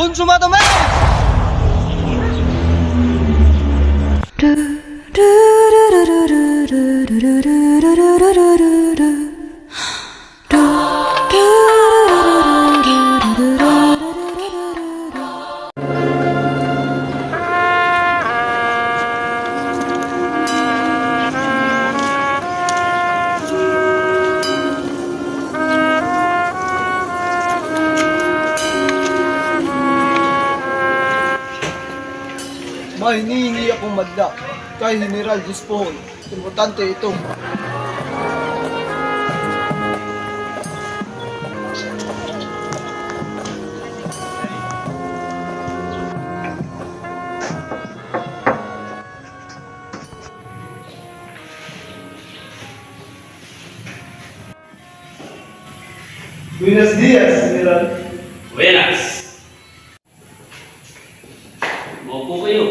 Consumado man! May hinihingi akong madla kay General Dispon. Importante ito. Buenos dias, General. Buenas! Maupo kayo.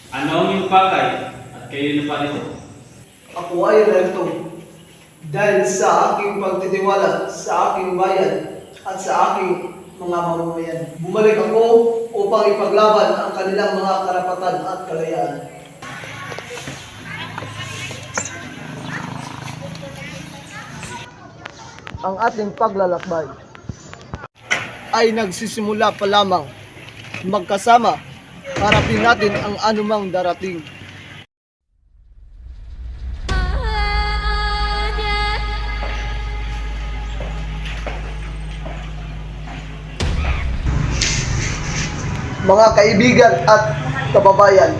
Ano ang iyong pakay at kayo na parito? Ako ay narito dahil sa aking pagtitiwala sa aking bayan at sa aking mga mamamayan. Bumalik ako upang ipaglaban ang kanilang mga karapatan at kalayaan. Ang ating paglalakbay ay nagsisimula pa lamang. Magkasama, harapin natin ang anumang darating. Mga kaibigan at kababayan,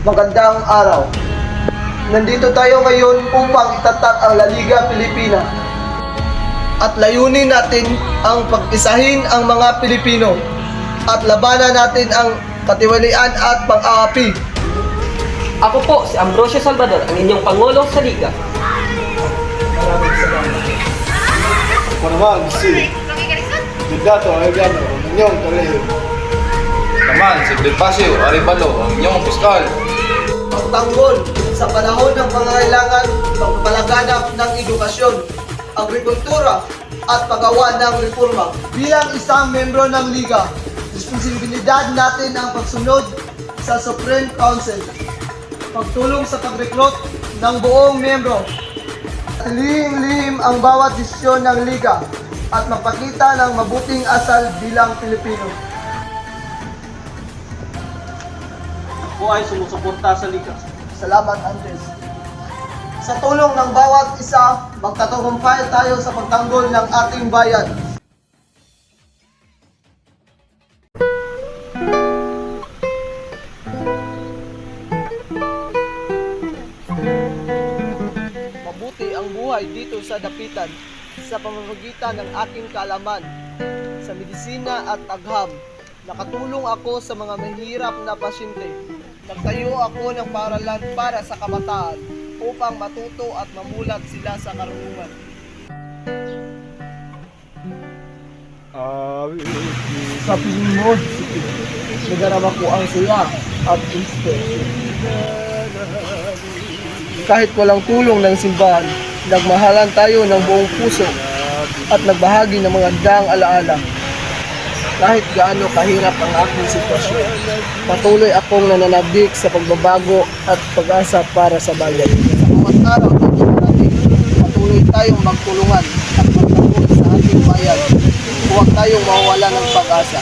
magandang araw. Nandito tayo ngayon upang itatak ang La Liga Pilipina at layunin natin ang pag-isahin ang mga Pilipino at labanan natin ang katiwalian at pang-aapi. Ako po si Ambrosio Salvador, ang inyong Pangulo sa Liga. Maraming salamat. Ako naman si Lidato Arellano, ang inyong Kaleo. Naman, si Bonifacio Arevalo, ang inyong piskal. Pagtanggol sa panahon ng pangangailangan, pagpapalaganap ng edukasyon, agrikultura at paggawa ng reforma. Bilang isang membro ng Liga, responsibilidad natin ang pagsunod sa Supreme Council, pagtulong sa pag-recruit ng buong membro, lihim-lihim ang bawat desisyon ng Liga at magpakita ng mabuting asal bilang Pilipino. Ako ay sumusuporta sa Liga. Salamat, Andres. Sa tulong ng bawat isa, magtatagumpay tayo sa pagtanggol ng ating bayan. Mabuti ang buhay dito sa dapitan sa pamamagitan ng aking kaalaman sa medisina at agham. Nakatulong ako sa mga mahirap na pasyente. Nagtayo ako ng paaralan para sa kabataan upang matuto at mamulat sila sa karunungan. Sa pinunod, nagarama ko ang saya at inspiration. Kahit walang tulong ng simbahan, nagmahalan tayo ng buong puso at nagbahagi ng mga daang alaala. Kahit gaano kahirap ang aking sitwasyon, patuloy akong nananabik sa pagbabago at pag-asa para sa bayan. Sa bawat araw ng natin, patuloy tayong magtulungan at magtanggol sa ating bayan. Huwag tayong mawawala ng pag-asa.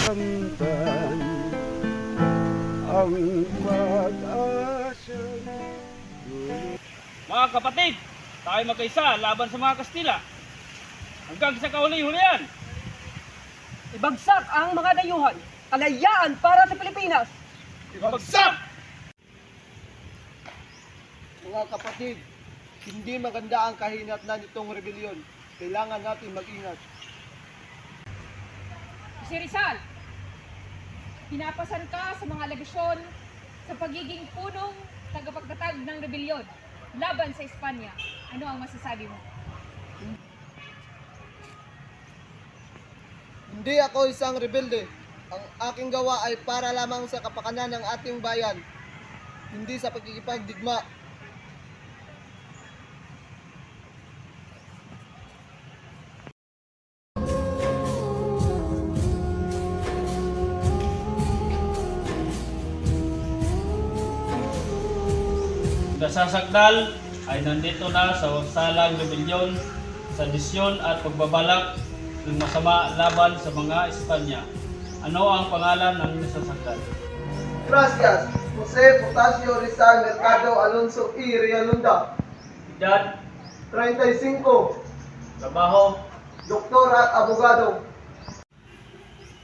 Mga kapatid, tayo magkaisa laban sa mga Kastila. Hanggang sa kahuli-hulihan. Ibagsak ang mga dayuhan. Kalayaan para sa Pilipinas. Ibagsak! Mga kapatid, hindi maganda ang kahinatnan nitong rebelyon. Kailangan natin mag-ingat. Si Rizal, pinapasan ka sa mga alegasyon sa pagiging punong tagapagtatag ng rebelyon laban sa Espanya. Ano ang masasabi mo? Hindi ako isang rebelde. Ang aking gawa ay para lamang sa kapakanan ng ating bayan, hindi sa pagkikipagdigma. nasasakdal ay nandito na sa salang rebelyon, sedisyon at pagbabalak ng masama laban sa mga Espanya. Ano ang pangalan ng nasasakdal? Gracias, Jose Potasio Rizal Mercado Alonso y Realunda. Edad, 35, trabaho. doktor at abogado.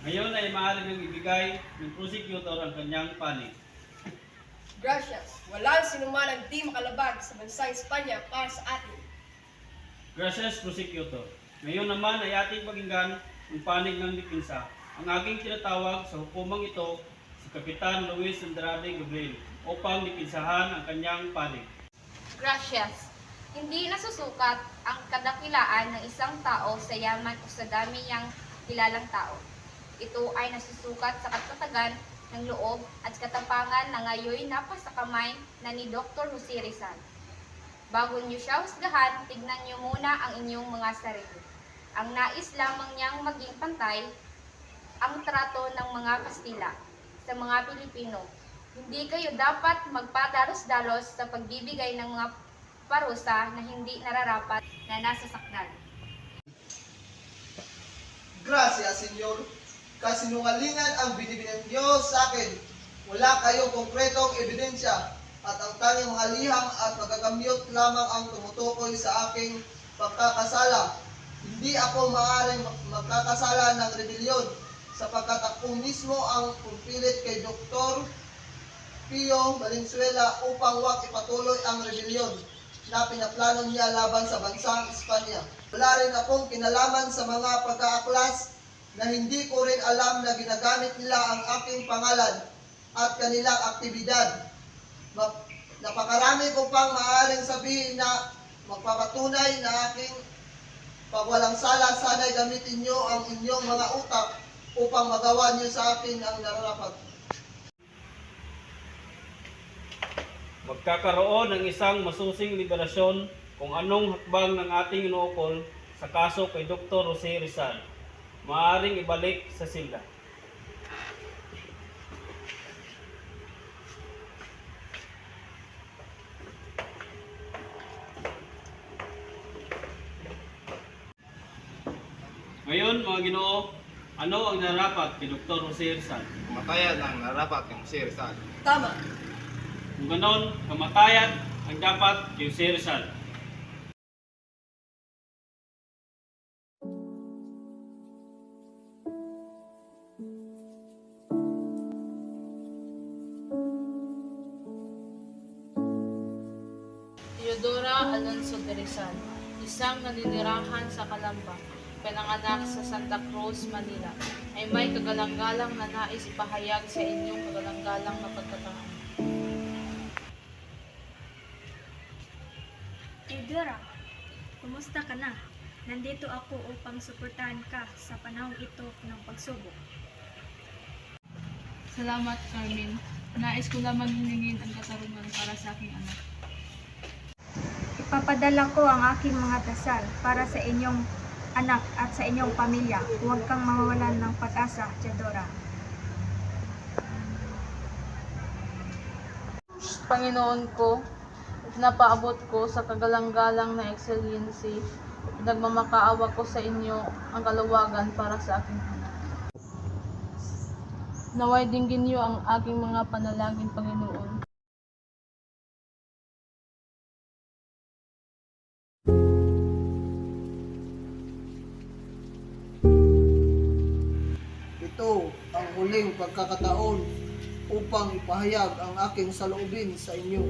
Ngayon ay maaari nang ibigay ng prosecutor ang kanyang panig. Gracias. Walang sinuman ang di makalabag sa bansang Espanya para sa atin. Gracias, prosecutor. Ngayon naman ay ating pakinggan ang panig ng depensa. Ang aking tinatawag sa hukumang ito si Kapitan Luis Andrade Gabriel upang depensahan ang kanyang panig. Gracias. Hindi nasusukat ang kadakilaan ng isang tao sa yaman o sa dami niyang kilalang tao. Ito ay nasusukat sa katatagan ng loob at katapangan na ngayon napasakamay na ni Dr. Jose Rizal. Bago niyo siya husgahan, tignan niyo muna ang inyong mga sarili. Ang nais lamang niyang maging pantay ang trato ng mga Kastila sa mga Pilipino. Hindi kayo dapat magpadalos-dalos sa pagbibigay ng mga parusa na hindi nararapat na nasa sakdal. Gracias, Senyor. Kasinungalingan ang binibinan niyo sa akin. Wala kayong konkretong ebidensya at ang tanging mga liham at magagamyot lamang ang tumutukoy sa aking pagkakasala. Hindi ako maaaring magkakasala ng rebelyon sapagkat ako mismo ang pumilit kay Dr. Pio Valenzuela upang wag ipatuloy ang rebelyon na pinaplano niya laban sa bansang Espanya. Wala rin akong kinalaman sa mga pagkaaklas na hindi ko rin alam na ginagamit nila ang aking pangalan at kanilang aktibidad. Napakarami ko pang maaaring sabihin na magpapatunay na aking pagwalang sala. Sana'y gamitin nyo ang inyong mga utak upang magawa nyo sa akin ang nararapat. Magkakaroon ng isang masusing liberasyon kung anong hakbang ng ating inuukol sa kaso kay Dr. Jose Rizal. Maaaring ibalik sa silda. Ngayon, mga Ginoo, ano ang nararapat kay Dr. Jose Rizal? Kamatayan ang narapat ng si Rizal. Tama. Kung ganon, kamatayan ang dapat kay Jose Rizal. Teodora Alonso de Rizal, isang naninirahan sa Calamba, pinanganak sa Santa Cruz, Manila, ay may kagalang-galang na nais ipahayag sa inyong kagalang-galang na pagkataon. Teodora, kumusta ka na? Nandito ako upang suportahan ka sa panahong ito ng pagsubok. Salamat, Carmen. Nais ko lamang hilingin ang katarungan para sa aking anak. Ipapadala ko ang aking mga dasal para sa inyong anak at sa inyong pamilya. Huwag kang mawawalan ng pag-asa, Teodora. Panginoon ko, napaabot ko sa kagalang-galang na excellency, nagmamakaawa ko sa inyo ang kaluwagan para sa aking anak. Naway dinggin niyo ang aking mga panalangin, Panginoon. Ito ang huling pagkakataon upang ipahayag ang aking saloobin sa inyo.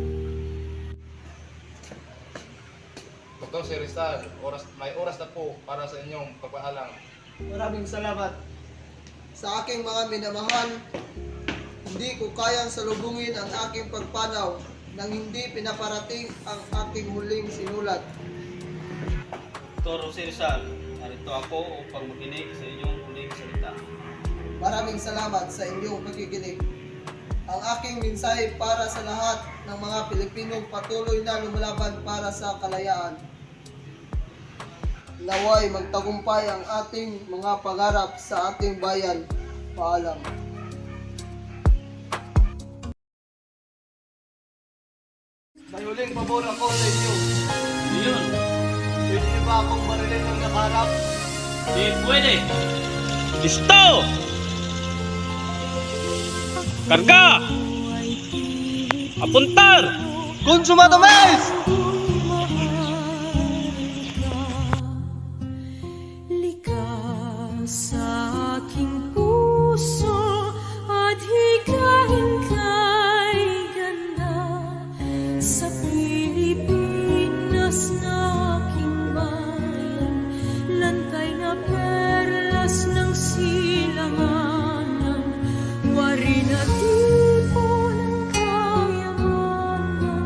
Dr. si Rizal, may oras na po para sa inyong pagpaalam. Maraming salamat. Sa aking mga minamahal, hindi ko kayang salubungin ang aking pagpanaw nang hindi pinaparating ang aking huling sinulat. Dr. Jose Rizal, narito ako upang makinig sa inyong huling salita. Maraming salamat sa inyong pakikinig. Ang aking mensahe para sa lahat ng mga Pilipinong patuloy na lumalaban para sa kalayaan. Naway magtagumpay ang ating mga pangarap sa ating bayan. Paalam. May huling pabor ako sa inyo. Yun. Pwede niyo ba akong barilin ng nakaharap? Di pwede. Listo! Karga! Apuntar! Consumado mes! Likas sa aking puso at higahin kay ganda sa Pilipinas na aking bayan, lantay na perlas ng silanganan, wari na tipo ng kayamanan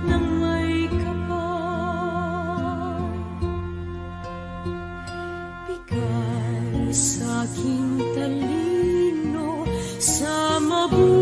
ng may kapal. Bigay sa aking talino sa mabuhay